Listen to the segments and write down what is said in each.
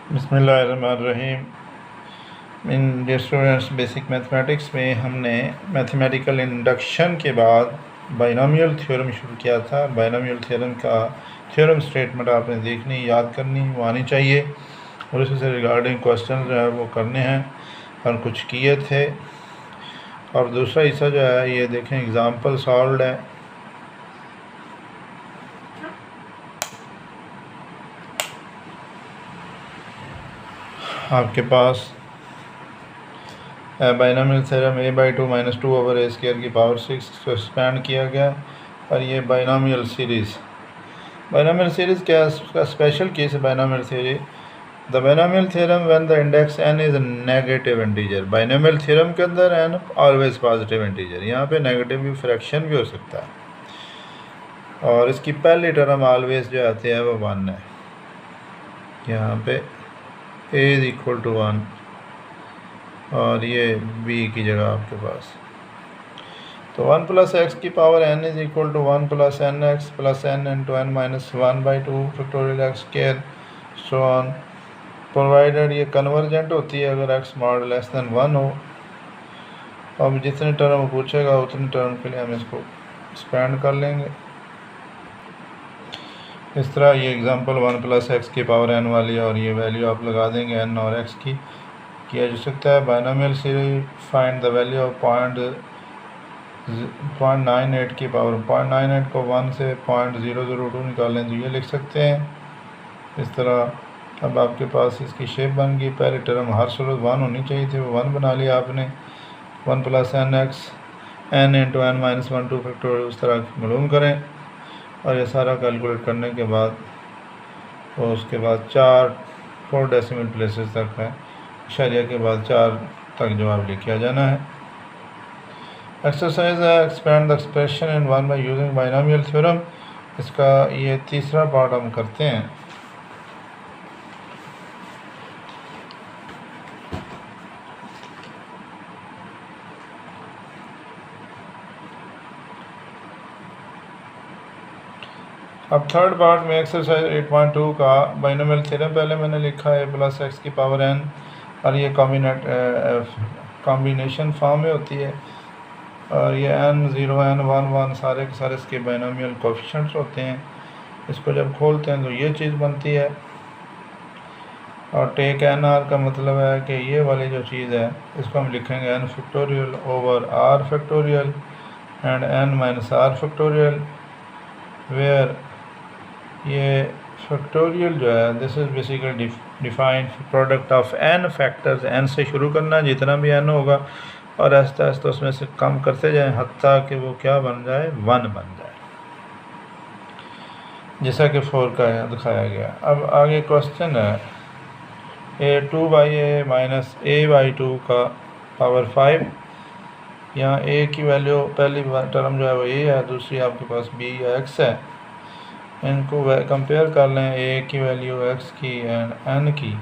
बिस्मिल्लाहिर्रहमानिर्रहीम। इन dear students, basic mathematics में हमने मैथमेटिकल इंडक्शन के बाद बाइनोमियल थ्योरम शुरू किया था। बाइनोमियल थ्योरम का थ्योरम स्टेटमेंट आपने देखनी, याद करनी, वो आनी चाहिए और उससे रिगार्डिंग क्वेश्चन जो है वो करने हैं और कुछ किए थे। और दूसरा हिस्सा जो है ये देखें, एग्ज़ाम्पल सॉल्व है। आपके पास बाइनोमियल थ्योरम a/2 - 2/a² की पावर 6 को एक्सपेंड किया गया। और ये बाइनोमियल सीरीज़ क्या है, उसका स्पेशल केस है binomial theory. The binomial theorem when the index n is negative integer. Binomial theorem के अंदर n ऑलवेज पॉजिटिव इंटीजर, यहाँ पे नेगेटिव भी फ्रैक्शन भी हो सकता है। और इसकी पहली टर्म ऑलवेज जो आती है वो 1 है। यहाँ पे a इज़ इक्वल टू 1 और ये b की जगह आपके पास, तो 1 + x की power n is equal to 1 + nx + n × n - 1/2 factorial x² so on, provided ये कन्वर्जेंट होती है अगर x mod <1 हो। अब जितनी टर्म पूछेगा उतनी टर्म के लिए हम इसको एक्सपेंड कर लेंगे। इस तरह ये एग्जांपल 1 + x की पावर n वाली, और ये वैल्यू आप लगा देंगे n और x की, किया जा सकता है। Binomial series find the value of 0.98 की पावर 0.98 को 1 से 0.002 निकालें तो ये लिख सकते हैं इस तरह। अब आपके पास इसकी शेप बन गई। पहले टर्म हर सूरत 1 होनी चाहिए थी, वो 1 बना लिया आपने। 1 + nx n × n - 1/2 फैक्टोरियल उस तरह मालूम करें। और ये सारा कैलकुलेट करने के बाद और उसके बाद 4 डेसिमल प्लेसेस तक है, इशारिया के बाद 4 तक जवाब लिखा जाना है। एक्सरसाइज है expand the expression in 1 by using binomial theorem. इसका ये तीसरा पार्ट हम करते हैं। अब थर्ड पार्ट में एक्सरसाइज 8.2 का बाइनोमियल थ्योरम पहले मैंने लिखा है + x की पावर n, और ये कॉम्बिनेशन फॉर्म में होती है। और ये n 0 n 1 1 सारे के सारे इसके बाइनोमियल कोएफिशिएंट्स होते हैं। इसको जब खोलते हैं तो ये चीज़ बनती है। और टेक n r का मतलब है कि ये वाली जो चीज़ है इसको हम लिखेंगे n factorial over r factorial and n - r factorial, where ये फैक्टोरियल जो है this is basically defined product of n factors. n से शुरू करना, जितना भी n होगा, और आहिस्ता आहिस्ता उसमें से कम करते जाएं हत्ता कि वो क्या बन जाए, 1 बन जाए, जैसा कि 4 का दिखाया गया। अब आगे क्वेश्चन है a2/a - a/2 का पावर 5। यहाँ a की वैल्यू पहली टर्म जो है वो a है, दूसरी आपके पास b या x है। इनको कंपेयर कर लें, a की वैल्यू x की एंड n की,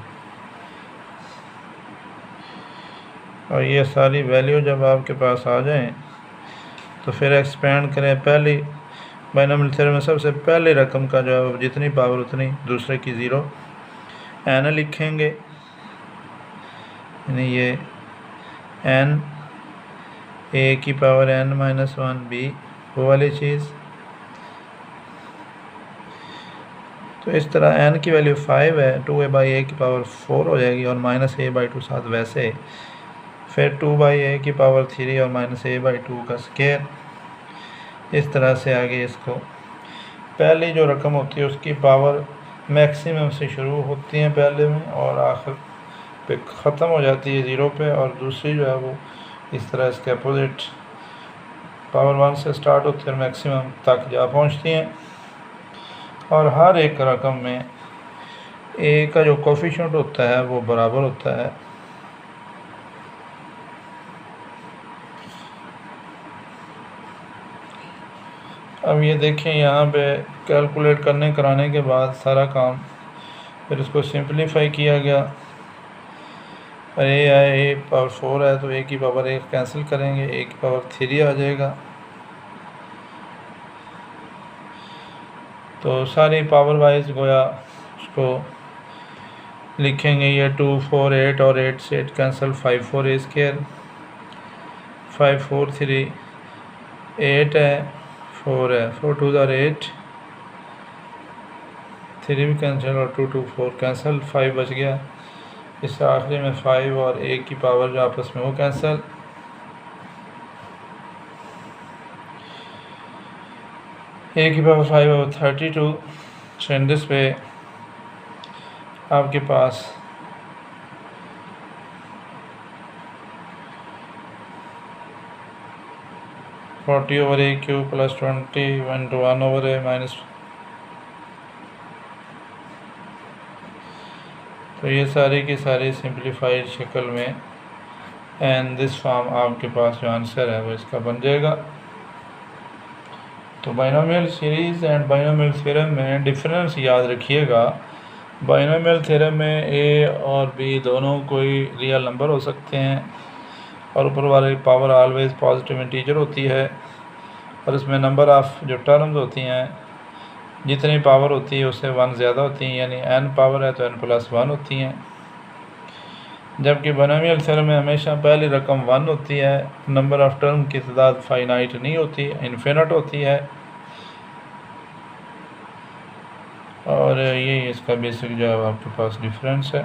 और ये सारी वैल्यू जब आपके पास आ जाएं तो फिर एक्सपेंड करें। पहली बाइनोमियल थ्योरम में सबसे पहले रकम का जो है जितनी पावर उतनी, दूसरे की 0, n लिखेंगे, यानी ये n a की पावर n - 1 b वो वाली चीज़। तो इस तरह n की वैल्यू 5 है, 2a/a की पावर 4 हो जाएगी और -a/2 साथ वैसे, फिर 2/a की पावर 3 और -a/2 का स्क्वायर। इस तरह से आगे इसको पहली जो रकम होती है उसकी पावर मैक्सिमम से शुरू होती हैं पहले में और आखिर पे ख़त्म हो जाती है 0 पे, और दूसरी जो है वो इस तरह इसके अपोजिट पावर 1 से स्टार्ट होती है और मैक्सिमम तक जा पहुंचती हैं। और हर एक रकम में a का जो कोफिशिएंट होता है वो बराबर होता है अब ये देखें, यहाँ पे कैलकुलेट कराने के बाद सारा काम, फिर इसको सिंपलीफाई किया गया। और a है, a पावर 4 है तो a की पावर 1 कैंसिल करेंगे, a की पावर 3 आ जाएगा। तो सारी पावर वाइज गोया उसको लिखेंगे ये 2 4 8 और 8 से 8 कैंसिल, 5 4 ए स्क्वायर, 5 4 3 8 है, 4 है, 4 2 ज़ार 8, 3 भी कैंसिल और 2 2 4 कैंसिल, 5 बच गया। इससे आखिरी में 5 और 1 की पावर जो आपस में वो कैंसिल, ए की पावर 5 और 32। सो इन दिस वे आपके पास फोर्टी ओवर ए क्यू प्लस 20 1 ओवर ए माइनस, तो ये सारी की सारी सिंप्लीफाइड शक्ल में एंड दिस फॉर्म आपके पास जो आंसर है वो इसका बन जाएगा। तो binomial series and binomial theorem में डिफरेंस याद रखिएगा। बाइनोमियल थ्योरम में ए और बी दोनों कोई रियल नंबर हो सकते हैं और ऊपर वाली पावर ऑलवेज पॉजिटिव इंटीजर होती है और इसमें नंबर ऑफ़ जो टर्म्स होती हैं जितनी पावर होती है उससे 1 ज़्यादा होती हैं, यानी n पावर है तो n+1 होती हैं। जबकि बाइनोमियल थ्योरम में हमेशा पहली रकम 1 होती है, नंबर ऑफ़ टर्म की तादाद फाइनाइट नहीं होती, इन्फिनिट होती है। और ये इसका बेसिक जो आपके पास डिफरेंस है।